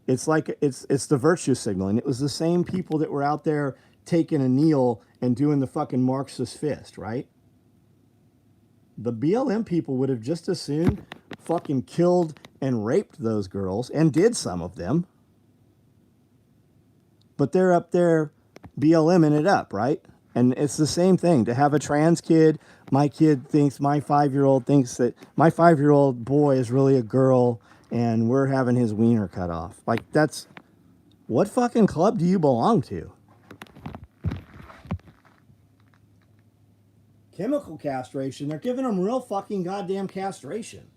Speaker 1: it's like it's the virtue signaling. It was the same people that were out there taking a kneel and doing the fucking Marxist fist, right? The BLM people would have just as soon fucking killed and raped those girls, and did some of them. But they're up there BLMing it up, right? And it's the same thing. To have a trans kid, my 5-year-old thinks that my 5-year-old boy is really a girl, and we're having his wiener cut off. Like, what fucking club do you belong to? Chemical castration. They're giving them real fucking goddamn castration.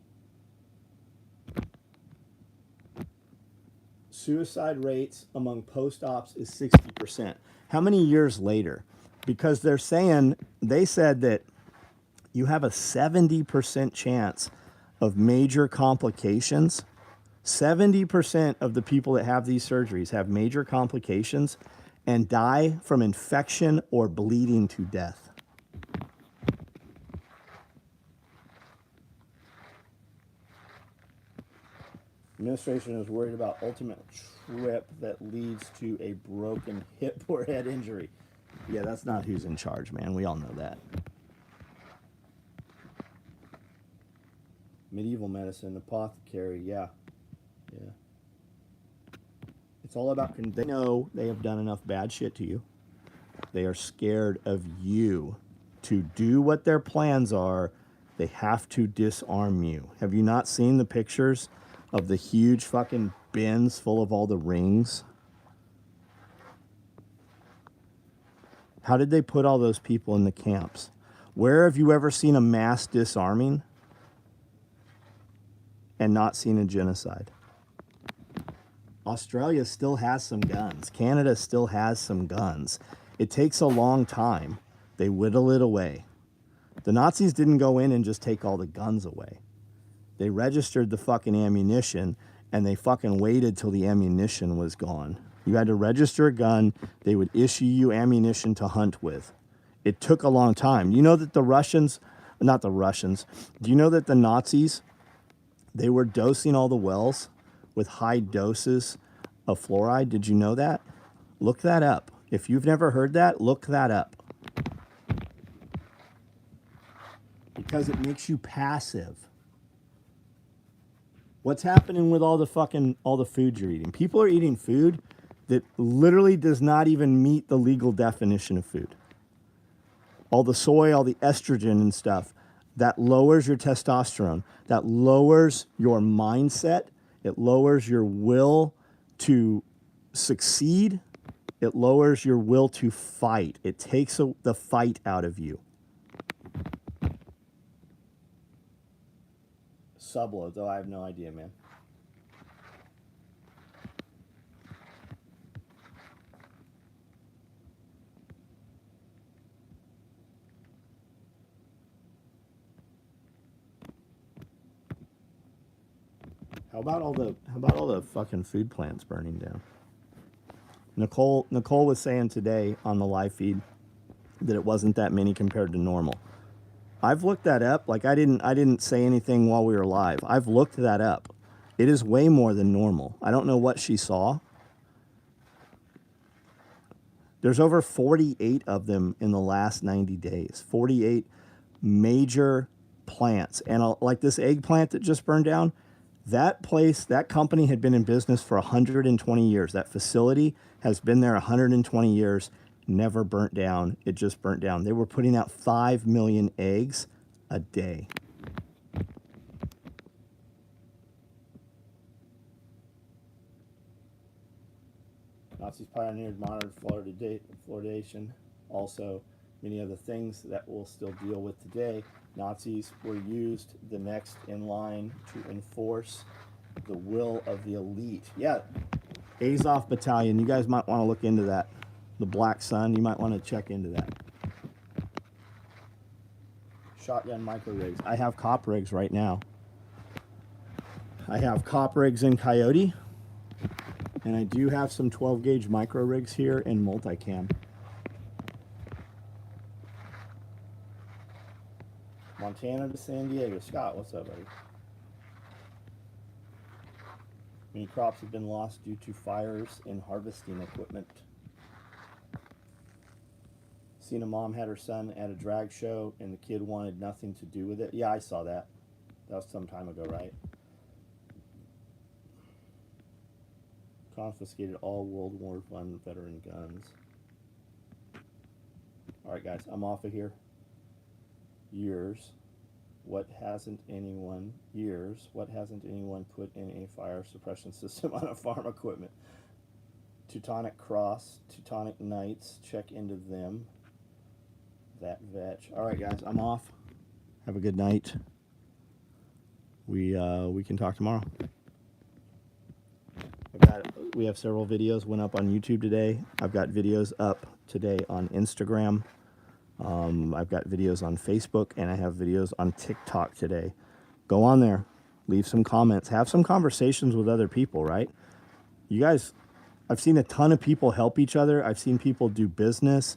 Speaker 1: suicide rates among post-ops is 60%. How many years later? Because they said that you have a 70% chance of major complications. 70% of the people that have these surgeries have major complications and die from infection or bleeding to death. Administration is worried about ultimate trip that leads to a broken hip or head injury. Yeah, that's not who's in charge, man. We all know that. Medieval medicine, apothecary, yeah. It's all about, they know they have done enough bad shit to you. They are scared of you. To do what their plans are, they have to disarm you. Have you not seen the pictures of the huge fucking bins full of all the rings? How did they put all those people in the camps? Where have you ever seen a mass disarming and not seen a genocide? Australia still has some guns. Canada still has some guns. It takes a long time. They whittle it away. The Nazis didn't go in and just take all the guns away. They registered the fucking ammunition and they fucking waited till the ammunition was gone. You had to register a gun. They would issue you ammunition to hunt with. It took a long time. You know that the Russians, not the Russians, do you know that the Nazis, they were dosing all the wells with high doses of fluoride? Did you know that? Look that up. If you've never heard that, look that up. Because it makes you passive. What's happening with all the food you're eating? People are eating food that literally does not even meet the legal definition of food. All the soy, all the estrogen and stuff, that lowers your testosterone. That lowers your mindset. It lowers your will to succeed. It lowers your will to fight. It takes the fight out of you. Subload, though, I have no idea, man. How about all the fucking food plants burning down? Nicole was saying today on the live feed that it wasn't that many compared to normal. I've looked that up. Like I didn't say anything while we were live. I've looked that up. It is way more than normal. I don't know what she saw. There's over 48 of them in the last 90 days. 48 major plants. And like this eggplant that just burned down, that company had been in business for 120 years. That facility has been there 120 years, never burnt down. It just burnt down. They were putting out 5 million eggs a day. Nazis pioneered modern fluoridation. Also, many other things that we'll still deal with today. Nazis were used the next in line to enforce the will of the elite. Yeah, Azov Battalion, you guys might want to look into that. The Black Sun, you might want to check into that. Shotgun micro rigs. I have cop rigs right now. I have cop rigs in Coyote, and I do have some 12 gauge micro rigs here in multicam. Montana to San Diego. Scott, what's up, buddy? Many crops have been lost due to fires in harvesting equipment. Seen a mom had her son at a drag show and the kid wanted nothing to do with it. Yeah, I saw that. That was some time ago, right? Confiscated all World War I veteran guns. All right, guys, I'm off of here. What hasn't anyone put in a fire suppression system on a farm equipment? Teutonic Cross, Teutonic Knights, check into them. That vetch. All right, guys, I'm off. Have a good night. We can talk tomorrow. we have several videos went up on YouTube today. I've got videos up today on Instagram. I've got videos on Facebook, and I have videos on TikTok today. Go on there, leave some comments, have some conversations with other people, right? You guys, I've seen a ton of people help each other. I've seen people do business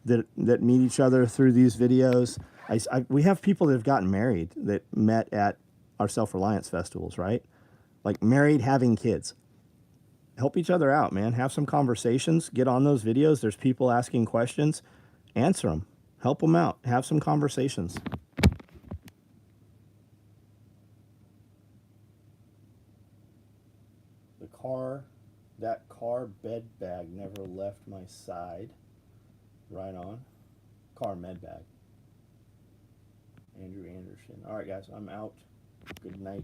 Speaker 1: that meet each other through these videos. We have people that have gotten married that met at our self-reliance festivals, right? Like married, having kids. Help each other out, man. Have some conversations. Get on those videos. There's people asking questions. Answer them. Help them out. Have some conversations. That car bed bag never left my side. Right on. Car med bag. Andrew Anderson. All right, guys, I'm out. Good night.